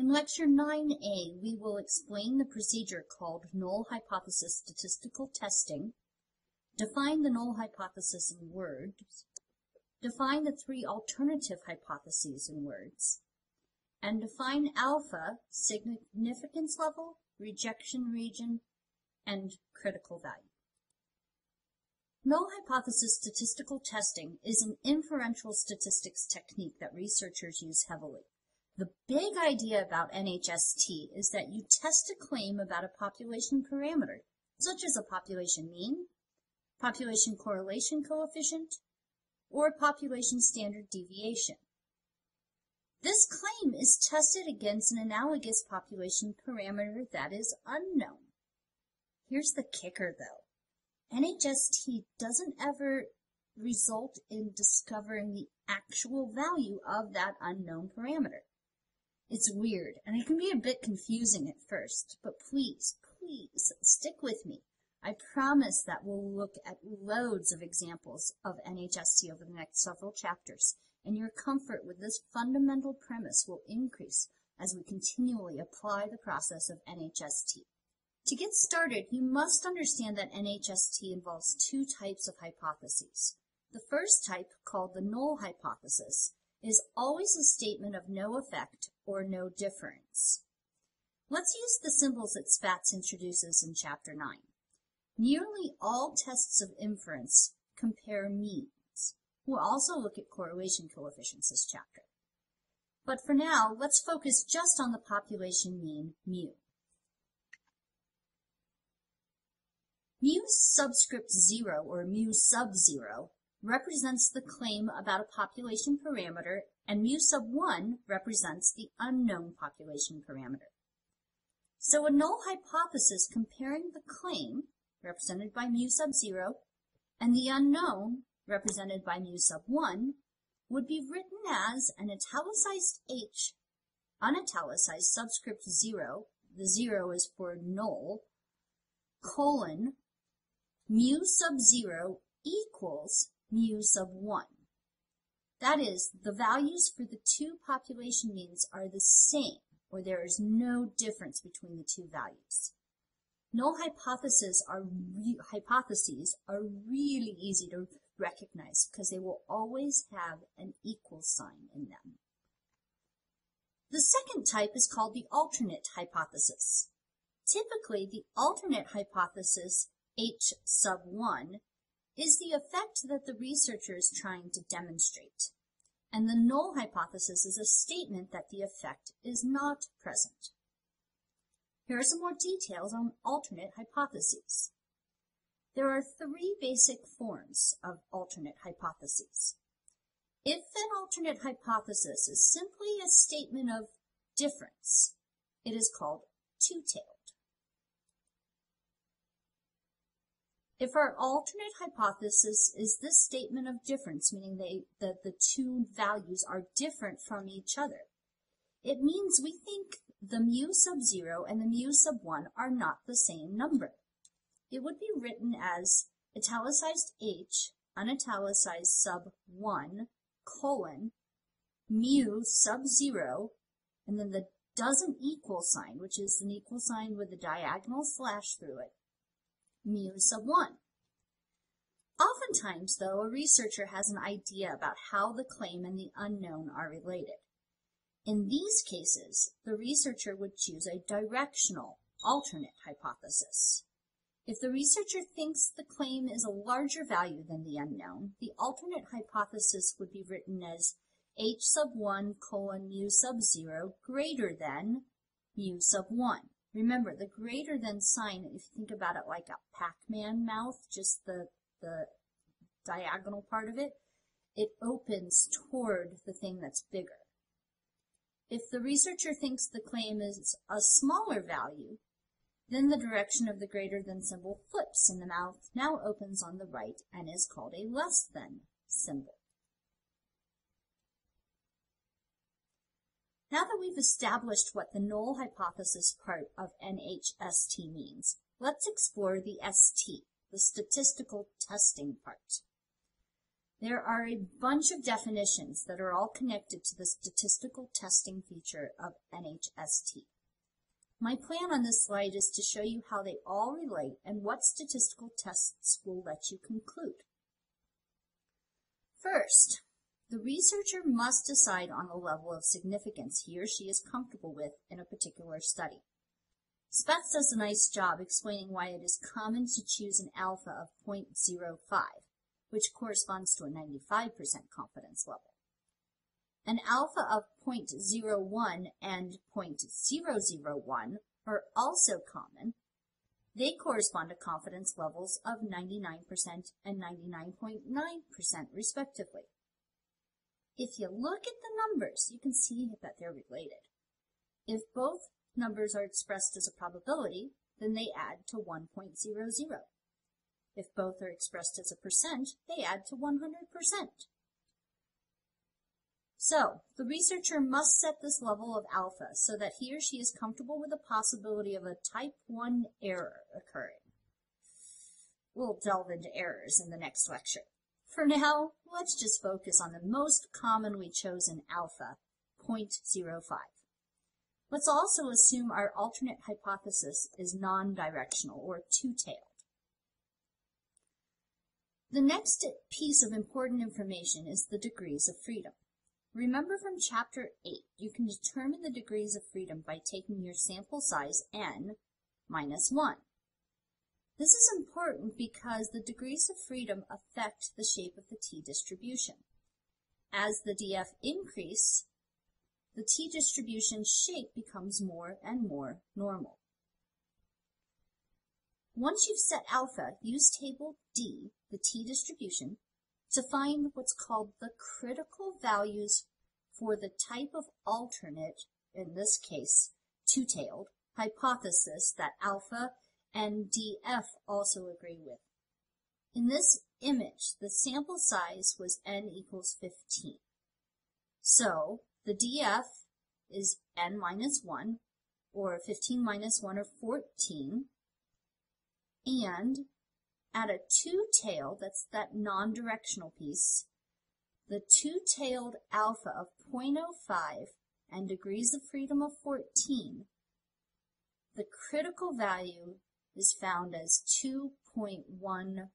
In Lecture 9A, we will explain the procedure called null hypothesis statistical testing, define the null hypothesis in words, define the three alternative hypotheses in words, and define alpha, significance level, rejection region, and critical value. Null hypothesis statistical testing is an inferential statistics technique that researchers use heavily. The big idea about NHST is that you test a claim about a population parameter, such as a population mean, population correlation coefficient, or population standard deviation. This claim is tested against an analogous population parameter that is unknown. Here's the kicker, though. NHST doesn't ever result in discovering the actual value of that unknown parameter. It's weird, and it can be a bit confusing at first, but please stick with me. I promise that we'll look at loads of examples of NHST over the next several chapters, and your comfort with this fundamental premise will increase as we continually apply the process of NHST. To get started, you must understand that NHST involves two types of hypotheses. The first type, called the null hypothesis, is always a statement of no effect or no difference. Let's use the symbols that Spatz introduces in Chapter 9. Nearly all tests of inference compare means. We'll also look at correlation coefficients this chapter. But for now, let's focus just on the population mean, mu. Mu subscript 0, or mu sub 0, represents the claim about a population parameter, and mu sub 1 represents the unknown population parameter. So a null hypothesis comparing the claim, represented by mu sub 0, and the unknown, represented by mu sub 1, would be written as an italicized h, unitalicized subscript 0, the 0 is for null, colon, mu sub 0 equals mu sub 1. That is, the values for the two population means are the same, or there is no difference between the two values. Null hypotheses are really easy to recognize because they will always have an equal sign in them. The second type is called the alternate hypothesis. Typically, the alternate hypothesis, H sub 1, is the effect that the researcher is trying to demonstrate, and the null hypothesis is a statement that the effect is not present. Here are some more details on alternate hypotheses. There are three basic forms of alternate hypotheses. If an alternate hypothesis is simply a statement of difference, it is called two-tailed. If our alternate hypothesis is this statement of difference, meaning that the two values are different from each other, it means we think the mu sub 0 and the mu sub 1 are not the same number. It would be written as italicized h, unitalicized sub 1, colon, mu sub 0, and then the doesn't equal sign, which is an equal sign with a diagonal slash through it, mu sub 1. Oftentimes, though, a researcher has an idea about how the claim and the unknown are related. In these cases, the researcher would choose a directional alternate hypothesis. If the researcher thinks the claim is a larger value than the unknown, the alternate hypothesis would be written as h sub 1 colon mu sub 0 greater than mu sub 1. Remember, the greater than sign, if you think about it like a Pac-Man mouth, just the diagonal part of it, it opens toward the thing that's bigger. If the researcher thinks the claim is a smaller value, then the direction of the greater than symbol flips and the mouth now opens on the right and is called a less than symbol. Now that we've established what the null hypothesis part of NHST means, let's explore the ST, the statistical testing part. There are a bunch of definitions that are all connected to the statistical testing feature of NHST. My plan on this slide is to show you how they all relate and what statistical tests will let you conclude. First, the researcher must decide on the level of significance he or she is comfortable with in a particular study. Spatz does a nice job explaining why it is common to choose an alpha of 0.05, which corresponds to a 95% confidence level. An alpha of 0.01 and 0.001 are also common. They correspond to confidence levels of 99% and 99.9% respectively. If you look at the numbers, you can see that they're related. If both numbers are expressed as a probability, then they add to 1.00. If both are expressed as a percent, they add to 100%. So, the researcher must set this level of alpha so that he or she is comfortable with the possibility of a type 1 error occurring. We'll delve into errors in the next lecture. For now, let's just focus on the most commonly chosen alpha, 0.05. Let's also assume our alternate hypothesis is non-directional or two-tailed. The next piece of important information is the degrees of freedom. Remember from Chapter 8, you can determine the degrees of freedom by taking your sample size n minus 1. This is important because the degrees of freedom affect the shape of the t-distribution. As the df increase, the t-distribution shape becomes more and more normal. Once you've set alpha, use table D, the t-distribution, to find what's called the critical values for the type of alternate, in this case, two-tailed, hypothesis that alpha and df also agree with. In this image, the sample size was n equals 15. So, the df is n minus 1, or 15 minus 1, or 14, and at a two-tailed, that's that non-directional piece, the two-tailed alpha of 0.05 and degrees of freedom of 14, the critical value is found as 2.145.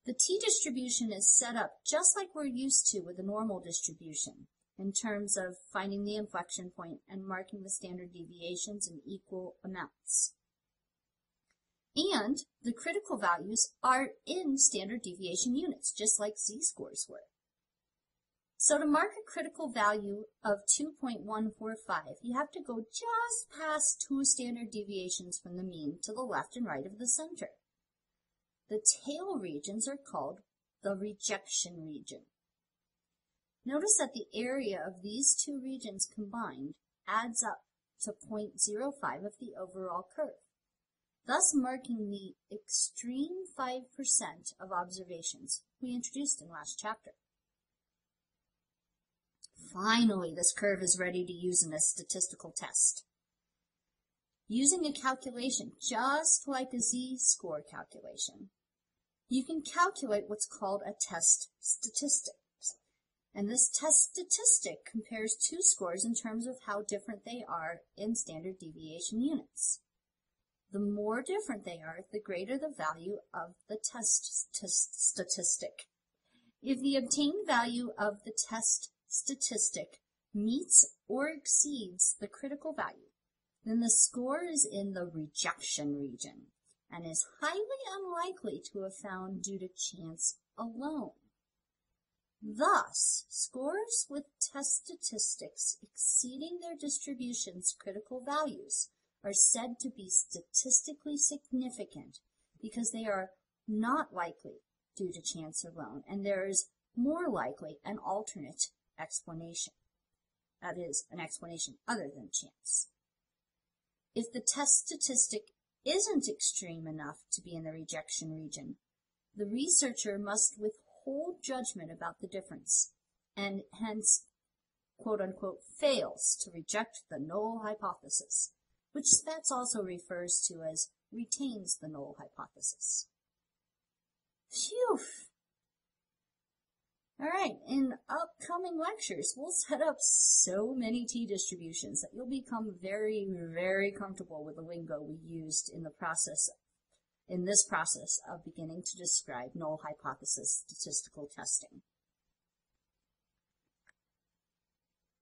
The t-distribution is set up just like we're used to with a normal distribution, in terms of finding the inflection point and marking the standard deviations in equal amounts. And the critical values are in standard deviation units, just like z-scores were. So to mark a critical value of 2.145, you have to go just past 2 standard deviations from the mean to the left and right of the center. The tail regions are called the rejection region. Notice that the area of these two regions combined adds up to 0.05 of the overall curve, thus marking the extreme 5% of observations we introduced in last chapter. Finally, this curve is ready to use in a statistical test. Using a calculation just like a z-score calculation, you can calculate what's called a test statistic. And this test statistic compares two scores in terms of how different they are in standard deviation units. The more different they are, the greater the value of the test statistic. If the obtained value of the test statistic meets or exceeds the critical value, then the score is in the rejection region and is highly unlikely to have found due to chance alone. Thus, scores with test statistics exceeding their distribution's critical values are said to be statistically significant because they are not likely due to chance alone, and there is more likely an alternate explanation. That is, an explanation other than chance. If the test statistic isn't extreme enough to be in the rejection region, the researcher must withhold judgment about the difference, and hence, quote-unquote, fails to reject the null hypothesis, which Spatz also refers to as retains the null hypothesis. Phew! Alright, in upcoming lectures, we'll set up so many t-distributions that you'll become very, very comfortable with the lingo we used in this process of beginning to describe null hypothesis statistical testing.